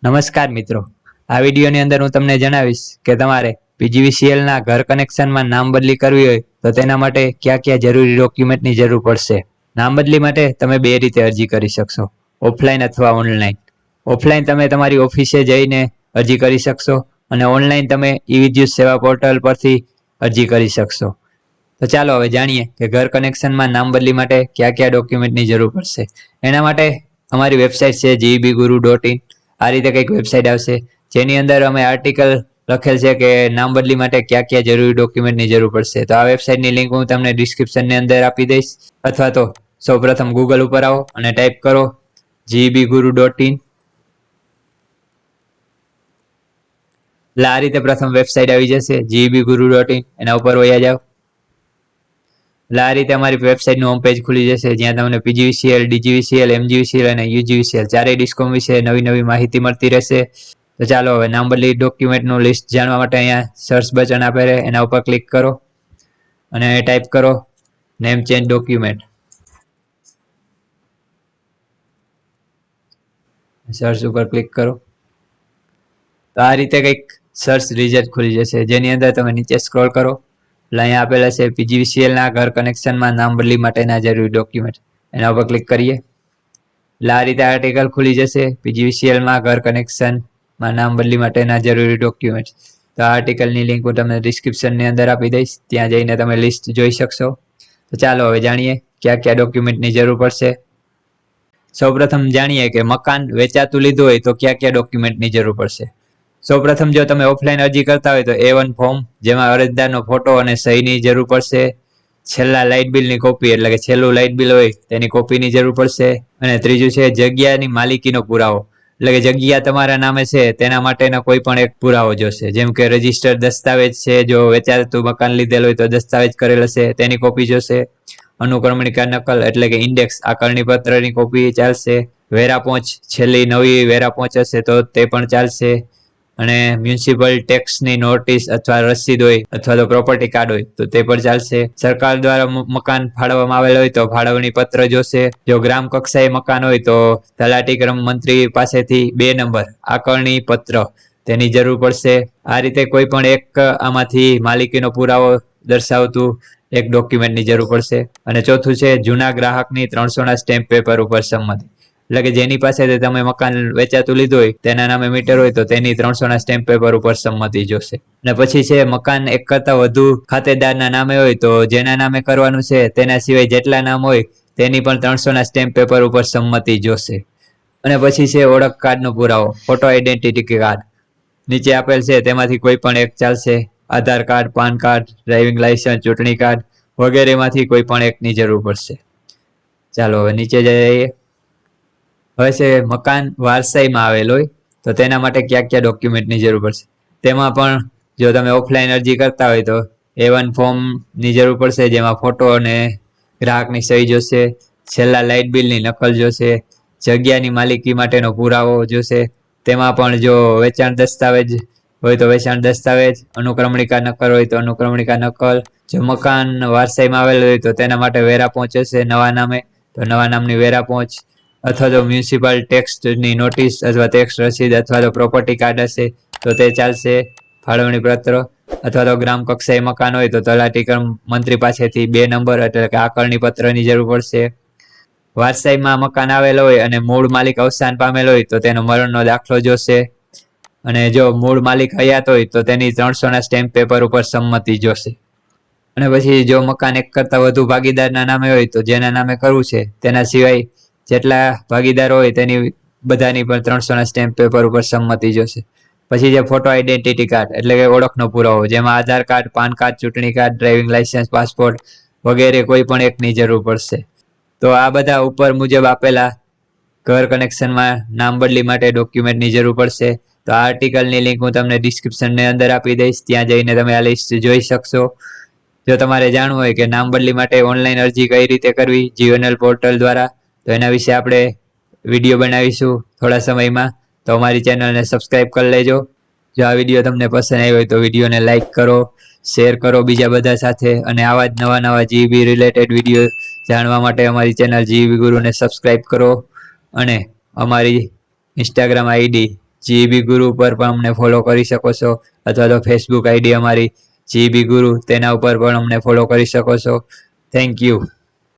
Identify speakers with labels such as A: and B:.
A: નમસ્કાર મિત્રો, આ વિડીયોની અંદર હું તમને જણાવીશ કે તમારે પીજીવીસીએલના ઘર કનેક્શનમાં નામ બદલી કરવી હોય તો તેના માટે કયા કયા જરૂરી ડોક્યુમેન્ટની જરૂર પડશે। નામ બદલી માટે તમે બે રીતે અરજી કરી શકશો, ઓફલાઈન અથવા ઓનલાઈન। ઓફલાઈન તમે તમારી ઓફિસે જઈને અરજી કરી શકશો અને ઓનલાઈન તમે ઈ-વિદ્યુત સેવા પોર્ટલ પરથી અરજી કરી શકશો। તો ચાલો હવે જાણીએ કે ઘર કનેક્શનમાં નામ બદલી માટે કયા કયા ડોક્યુમેન્ટની જરૂર પડશે। એના માટે અમારી વેબસાઇટ છે gebguru.in। આ રીતે કંઈક વેબસાઇટ આવશે જેની અંદર અમે આર્ટિકલ લખેલ છે કે નામ બદલી માટે કયા કયા જરૂરી ડોક્યુમેન્ટની જરૂર પડશે। તો આ વેબસાઇટની લિંક હું તમને ડિસ્ક્રિપ્શનની અંદર આપી દઈશ, અથવા તો સૌપ્રથમ ગૂગલ ઉપર આવો અને ટાઈપ કરો gebguru.in। એટલે આ રીતે પ્રથમ વેબસાઇટ આવી જશે gebguru.in, એના ઉપર વયા જાઓ। એટલે આ રીતે અમારી વેબસાઇટનું હોમ પેજ ખુલી જશે જ્યાં તમને પીજીવીસીએલ, ડીજીવીસીએલ, એમજીવીસીએલ અને યુજીવીસીએલ ચારેય ડિસ્કોમ વિશે નવી નવી માહિતી મળતી રહેશે। તો ચાલો હવે નામ બદલી ડોક્યુમેન્ટનું લિસ્ટ જાણવા માટે અહીંયા સર્ચ બટન આપેલ એના ઉપર ક્લિક કરો અને ટાઈપ કરો નેમ ચેન્જ ડોક્યુમેન્ટ। સર્ચ ઉપર ક્લિક કરો તો આ રીતે કંઈક સર્ચ રિઝલ્ટ ખુલી જશે જેની અંદર તમે નીચે સ્ક્રોલ કરો એટલે અહીંયા આપેલા છે પીજીવીસીએલના ઘર કનેક્શનમાં નામ બદલી માટેના જરૂરી ડોક્યુમેન્ટ, એના ઉપર ક્લિક કરીએ એટલે આ રીતે આર્ટિકલ ખુલી જશે પીજીવીસીએલમાં ઘર કનેક્શનમાં નામ બદલી માટેના જરૂરી ડોક્યુમેન્ટ। તો આ આર્ટિકલની લિંક હું તમને ડિસ્ક્રિપ્શનની અંદર આપી દઈશ, ત્યાં જઈને તમે લિસ્ટ જોઈ શકશો। તો ચાલો હવે જાણીએ કયા કયા ડોક્યુમેન્ટની જરૂર પડશે। સૌપ્રથમ જાણીએ કે મકાન વેચાતું લીધું હોય તો કયા કયા ડોક્યુમેન્ટની જરૂર પડશે। સૌપ્રથમ જો તમે ઓફલાઈન અરજી કરતા હોય તો A1 ફોર્મ, જેમાં અરજદારનો ફોટો અને સહીની જરૂર પડશે। છેલ્લા લાઇટ બિલની કોપી, એટલે કે છેલ્લું લાઇટ બિલ હોય તેની કોપીની જરૂર પડશે। અને ત્રીજું છે જગ્યાની માલિકીનો પુરાવો, એટલે કે જગ્યા તમારા નામે છે તેના માટેનો કોઈ પણ એક પુરાવો જોશે, જેમ કે રજિસ્ટર્ડ દસ્તાવેજ છે, જો વેચાતું મકાન લીધેલ હોય તો દસ્તાવેજ કરેલ હશે તેની કોપી જોશે। અનુક્રમણિકા નકલ એટલે કે ઇન્ડેક્સ આકારણી પત્રની કોપી ચાલશે। વેરાપહોંચ, છેલ્લી નવી વેરાપહોંચ હશે તો તે પણ ચાલશે। અને મ્યુનિસિપલ ટેક્સની નોટિસ અથવા રસીદ હોય અથવા તો પ્રોપર્ટી કાર્ડ હોય તો તે પણ ચાલશે। સરકાર દ્વારા મકાન ફાળવવામાં આવેલ હોય તો ફાળવણી પત્ર જોશે। જો ગ્રામ કક્ષાએ મકાન હોય તો તલાટી ક્રમ મંત્રી પાસેથી 2 નંબર આકારણી પત્ર તેની જરૂર પડશે। આ રીતે કોઈ પણ એક આમાંથી માલિકીનો પુરાવો દર્શાવતું એક ડોક્યુમેન્ટની જરૂર પડશે। અને ચોથું છે જૂના ગ્રાહકની 300ના સ્ટેમ્પ પેપર ઉપર સંમતિ, એટલે કે જેની પાસેથી તમે મકાન વેચાતું લીધું હોય તેના નામે મીટર હોય તો તેની 300ના સ્ટેમ્પ પેપર ઉપર સંમતિ જોશે। અને પછી છે મકાન એક કરતા વધુ ખાતેદારના નામે હોય તો જેના નામે કરવાનું છે તેના સિવાય જેટલા નામ હોય તેની પણ 300ના સ્ટેમ્પ પેપર ઉપર સંમતિ જોશે। અને પછી છે ઓળખ કાર્ડનો પુરાવો, ફોટો આઈડેન્ટિટી કાર્ડ, નીચે આપેલ છે તેમાંથી કોઈ પણ એક ચાલશે। Aadhaar card, PAN card, driving licence, ચૂંટણી કાર્ડ વગેરેમાંથી કોઈ પણ એકની જરૂર પડશે। ચાલો હવે નીચે જઈએ। હવે છે મકાન વારસાઈમાં આવેલ હોય તો તેના માટે કયા કયા ડોક્યુમેન્ટની જરૂર પડશે। તેમાં પણ જો તમે ઓફલાઈન અરજી કરતા હોય તો A1 ફોર્મની જરૂર પડશે, જેમાં ફોટો અને ગ્રાહકની સહી જોશે। છેલ્લા લાઇટ બિલની નકલ જોશે। જગ્યાની માલિકી માટેનો પુરાવો જોશે। તેમાં પણ જો વેચાણ દસ્તાવેજ હોય તો વેચાણ દસ્તાવેજ, અનુક્રમણિકા નકલ હોય તો અનુક્રમણિકા નકલ, જો મકાન વારસાઈમાં આવેલ હોય તો તેના માટે વેરા પહોંચશે નવા નામે તો નવા નામની વેરા પહોંચ, અથવા તો મ્યુનિસિપલ ટેક્સની નોટિસ અથવા ટેક્સ રસીદ અથવા તો પ્રોપર્ટી કાર્ડ હશે તો તે ચાલશે। ફાળવણી પત્ર અથવા તો ગ્રામ કક્ષાએ મકાન હોય તો તલાટી ક્રમ મંત્રી પાસેથી 2 નંબર એટલે કે આકારણી પત્રની જરૂર પડશે। વારસાઈમાં મકાન આવેલ હોય અને મૂળ માલિક અવસાન પામેલ હોય તો તેનો મરણનો દાખલો જોશે। અને જો મૂળ માલિક હયાત હોય તો તેની 300ના સ્ટેમ્પ પેપર ઉપર સંમતિ જોશે। અને પછી જો મકાન એક કરતા વધુ ભાગીદારના નામે હોય તો જેના નામે કરવું છે તેના સિવાય જેટલા ભાગીદારો હોય તેની બધાની પણ 300ના સ્ટેમ્પ પેપર ઉપર સંમતિ જોશે। પછી જે ફોટો આઈડેન્ટિટી કાર્ડ એટલે કે ઓળખનો પુરાવો, જેમાં આધાર કાર્ડ, પાન કાર્ડ, ચૂંટણી કાર્ડ, ડ્રાઇવિંગ લાયસન્સ, પાસપોર્ટ વગેરે કોઈ પણ એકની જરૂર પડશે। તો આ બધા ઉપર મુજબ આપેલા ઘર કનેક્શનમાં નામ બદલી માટે ડોક્યુમેન્ટની જરૂર પડશે। તો આ આર્ટિકલની લિંક હું તમને ડિસ્ક્રિપ્શનની અંદર આપી દઈશ, ત્યાં જઈને તમે આ લિસ્ટ જોઈ શકશો। જો તમારે જાણવું હોય કે નામ બદલી માટે ઓનલાઈન અરજી કઈ રીતે કરવી જીઓનલ પોર્ટલ દ્વારા, તો એના વિશે આપણે વિડીયો બનાવીશું થોડા સમયમાં, તો અમારી ચેનલને સબસ્ક્રાઈબ કરી લેજો। જો આ વિડીયો તમને પસંદ આવ્યો હોય તો વિડીયોને લાઇક કરો, શેર કરો બીજા બધા સાથે, અને આવા જ નવા જીબી રિલેટેડ વિડીયો જાણવા માટે અમારી ચેનલ જીબી ગુરુને સબસ્ક્રાઈબ કરો। અને અમારી ઇન્સ્ટાગ્રામ આઈડી જીબી ગુરુ ઉપર પણ અમને ફોલો કરી શકો છો, અથવા તો ફેસબુક આઈડી અમારી જીબી ગુરુ તેના ઉપર પણ અમને ફોલો કરી શકો છો. Thank you.